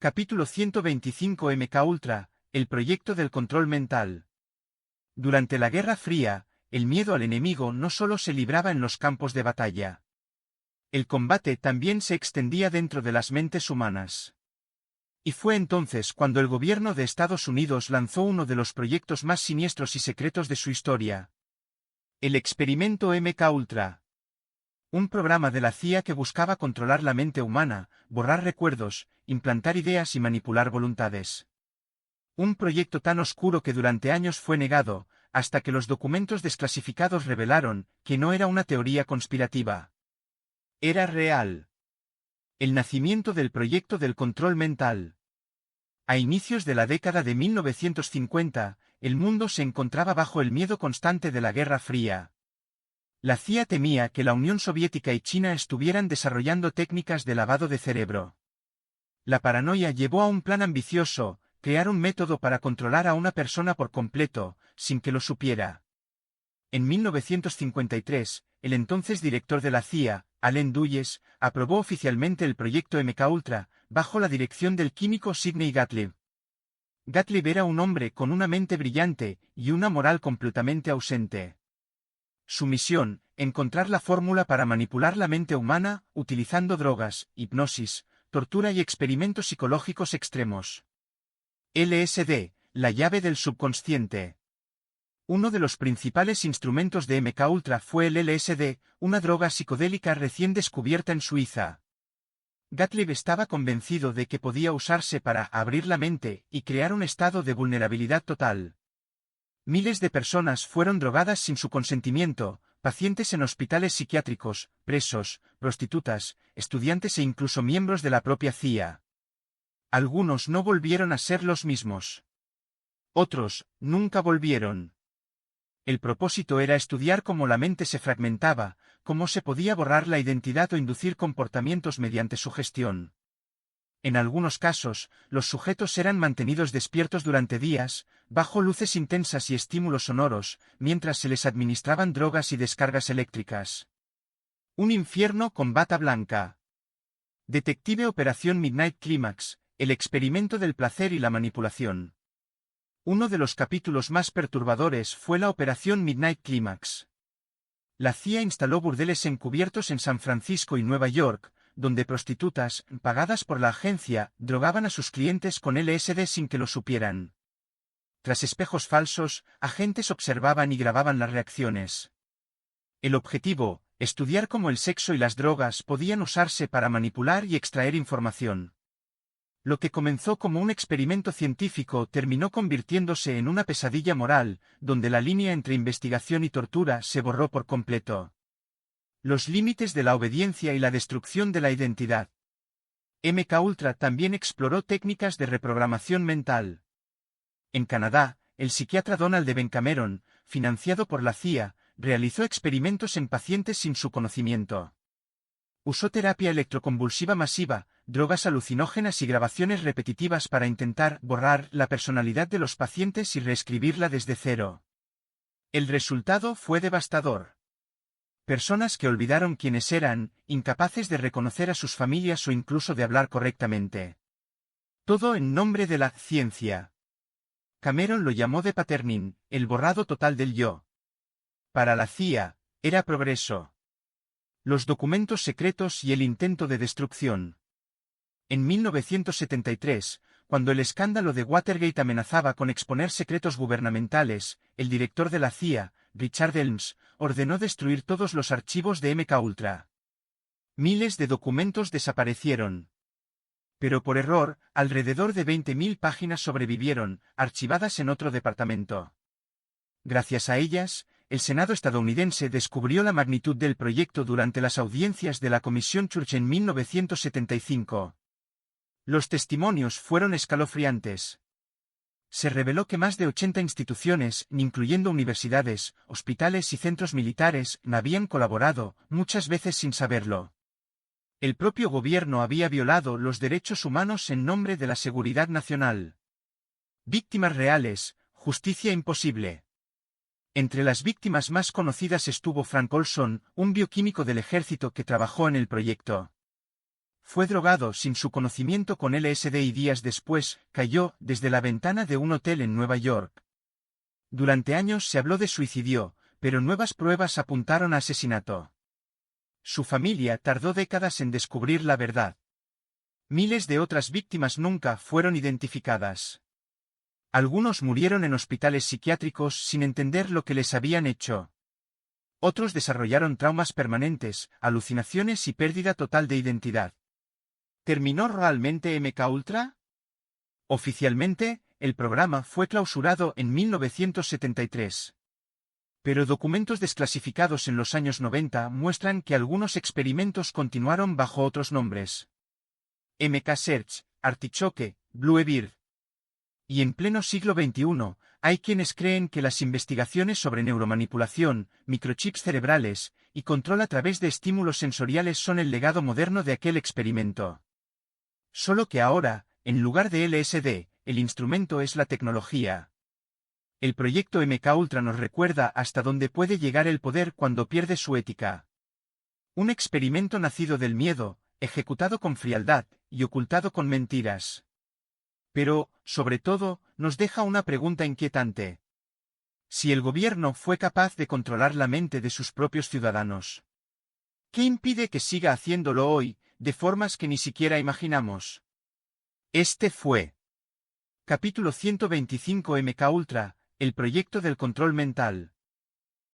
Capítulo 125 MKUltra, el proyecto del control mental. Durante la Guerra Fría, el miedo al enemigo no solo se libraba en los campos de batalla. El combate también se extendía dentro de las mentes humanas. Y fue entonces cuando el gobierno de Estados Unidos lanzó uno de los proyectos más siniestros y secretos de su historia. El experimento MKUltra. Un programa de la CIA que buscaba controlar la mente humana, borrar recuerdos, implantar ideas y manipular voluntades. Un proyecto tan oscuro que durante años fue negado, hasta que los documentos desclasificados revelaron que no era una teoría conspirativa. Era real. El nacimiento del proyecto del control mental. A inicios de la década de 1950, el mundo se encontraba bajo el miedo constante de la Guerra Fría. La CIA temía que la Unión Soviética y China estuvieran desarrollando técnicas de lavado de cerebro. La paranoia llevó a un plan ambicioso: crear un método para controlar a una persona por completo, sin que lo supiera. En 1953, el entonces director de la CIA, Allen Dulles, aprobó oficialmente el proyecto MKUltra, bajo la dirección del químico Sidney Gottlieb. Gottlieb era un hombre con una mente brillante y una moral completamente ausente. Su misión: encontrar la fórmula para manipular la mente humana, utilizando drogas, hipnosis, tortura y experimentos psicológicos extremos. LSD, la llave del subconsciente. Uno de los principales instrumentos de MKUltra fue el LSD, una droga psicodélica recién descubierta en Suiza. Gottlieb estaba convencido de que podía usarse para abrir la mente y crear un estado de vulnerabilidad total. Miles de personas fueron drogadas sin su consentimiento: pacientes en hospitales psiquiátricos, presos, prostitutas, estudiantes e incluso miembros de la propia CIA. Algunos no volvieron a ser los mismos. Otros nunca volvieron. El propósito era estudiar cómo la mente se fragmentaba, cómo se podía borrar la identidad o inducir comportamientos mediante sugestión. En algunos casos, los sujetos eran mantenidos despiertos durante días, bajo luces intensas y estímulos sonoros, mientras se les administraban drogas y descargas eléctricas. Un infierno con bata blanca. Detective Operación Midnight Climax, el experimento del placer y la manipulación. Uno de los capítulos más perturbadores fue la Operación Midnight Climax. La CIA instaló burdeles encubiertos en San Francisco y Nueva York, donde prostitutas, pagadas por la agencia, drogaban a sus clientes con LSD sin que lo supieran. Tras espejos falsos, agentes observaban y grababan las reacciones. El objetivo: estudiar cómo el sexo y las drogas podían usarse para manipular y extraer información. Lo que comenzó como un experimento científico terminó convirtiéndose en una pesadilla moral, donde la línea entre investigación y tortura se borró por completo. Los límites de la obediencia y la destrucción de la identidad. MKUltra también exploró técnicas de reprogramación mental. En Canadá, el psiquiatra Donald Cameron, financiado por la CIA, realizó experimentos en pacientes sin su conocimiento. Usó terapia electroconvulsiva masiva, drogas alucinógenas y grabaciones repetitivas para intentar borrar la personalidad de los pacientes y reescribirla desde cero. El resultado fue devastador. Personas que olvidaron quiénes eran, incapaces de reconocer a sus familias o incluso de hablar correctamente. Todo en nombre de la ciencia. Cameron lo llamó de patterning, el borrado total del yo. Para la CIA, era progreso. Los documentos secretos y el intento de destrucción. En 1973, cuando el escándalo de Watergate amenazaba con exponer secretos gubernamentales, el director de la CIA, Richard Helms, ordenó destruir todos los archivos de MKUltra. Miles de documentos desaparecieron. Pero por error, alrededor de 20.000 páginas sobrevivieron, archivadas en otro departamento. Gracias a ellas, el Senado estadounidense descubrió la magnitud del proyecto durante las audiencias de la Comisión Church en 1975. Los testimonios fueron escalofriantes. Se reveló que más de 80 instituciones, incluyendo universidades, hospitales y centros militares, habían colaborado, muchas veces sin saberlo. El propio gobierno había violado los derechos humanos en nombre de la seguridad nacional. Víctimas reales, justicia imposible. Entre las víctimas más conocidas estuvo Frank Olson, un bioquímico del ejército que trabajó en el proyecto. Fue drogado sin su conocimiento con LSD y días después, cayó desde la ventana de un hotel en Nueva York. Durante años se habló de suicidio, pero nuevas pruebas apuntaron a asesinato. Su familia tardó décadas en descubrir la verdad. Miles de otras víctimas nunca fueron identificadas. Algunos murieron en hospitales psiquiátricos sin entender lo que les habían hecho. Otros desarrollaron traumas permanentes, alucinaciones y pérdida total de identidad. ¿Terminó realmente MKUltra? Oficialmente, el programa fue clausurado en 1973. Pero documentos desclasificados en los años 90 muestran que algunos experimentos continuaron bajo otros nombres. MK-Search, Artichoke, Bluebeard. Y en pleno siglo XXI, hay quienes creen que las investigaciones sobre neuromanipulación, microchips cerebrales y control a través de estímulos sensoriales son el legado moderno de aquel experimento. Solo que ahora, en lugar de LSD, el instrumento es la tecnología. El proyecto MKUltra nos recuerda hasta dónde puede llegar el poder cuando pierde su ética. Un experimento nacido del miedo, ejecutado con frialdad y ocultado con mentiras. Pero, sobre todo, nos deja una pregunta inquietante. Si el gobierno fue capaz de controlar la mente de sus propios ciudadanos, ¿qué impide que siga haciéndolo hoy, de formas que ni siquiera imaginamos? Este fue Capítulo 125 MKUltra, el proyecto del control mental.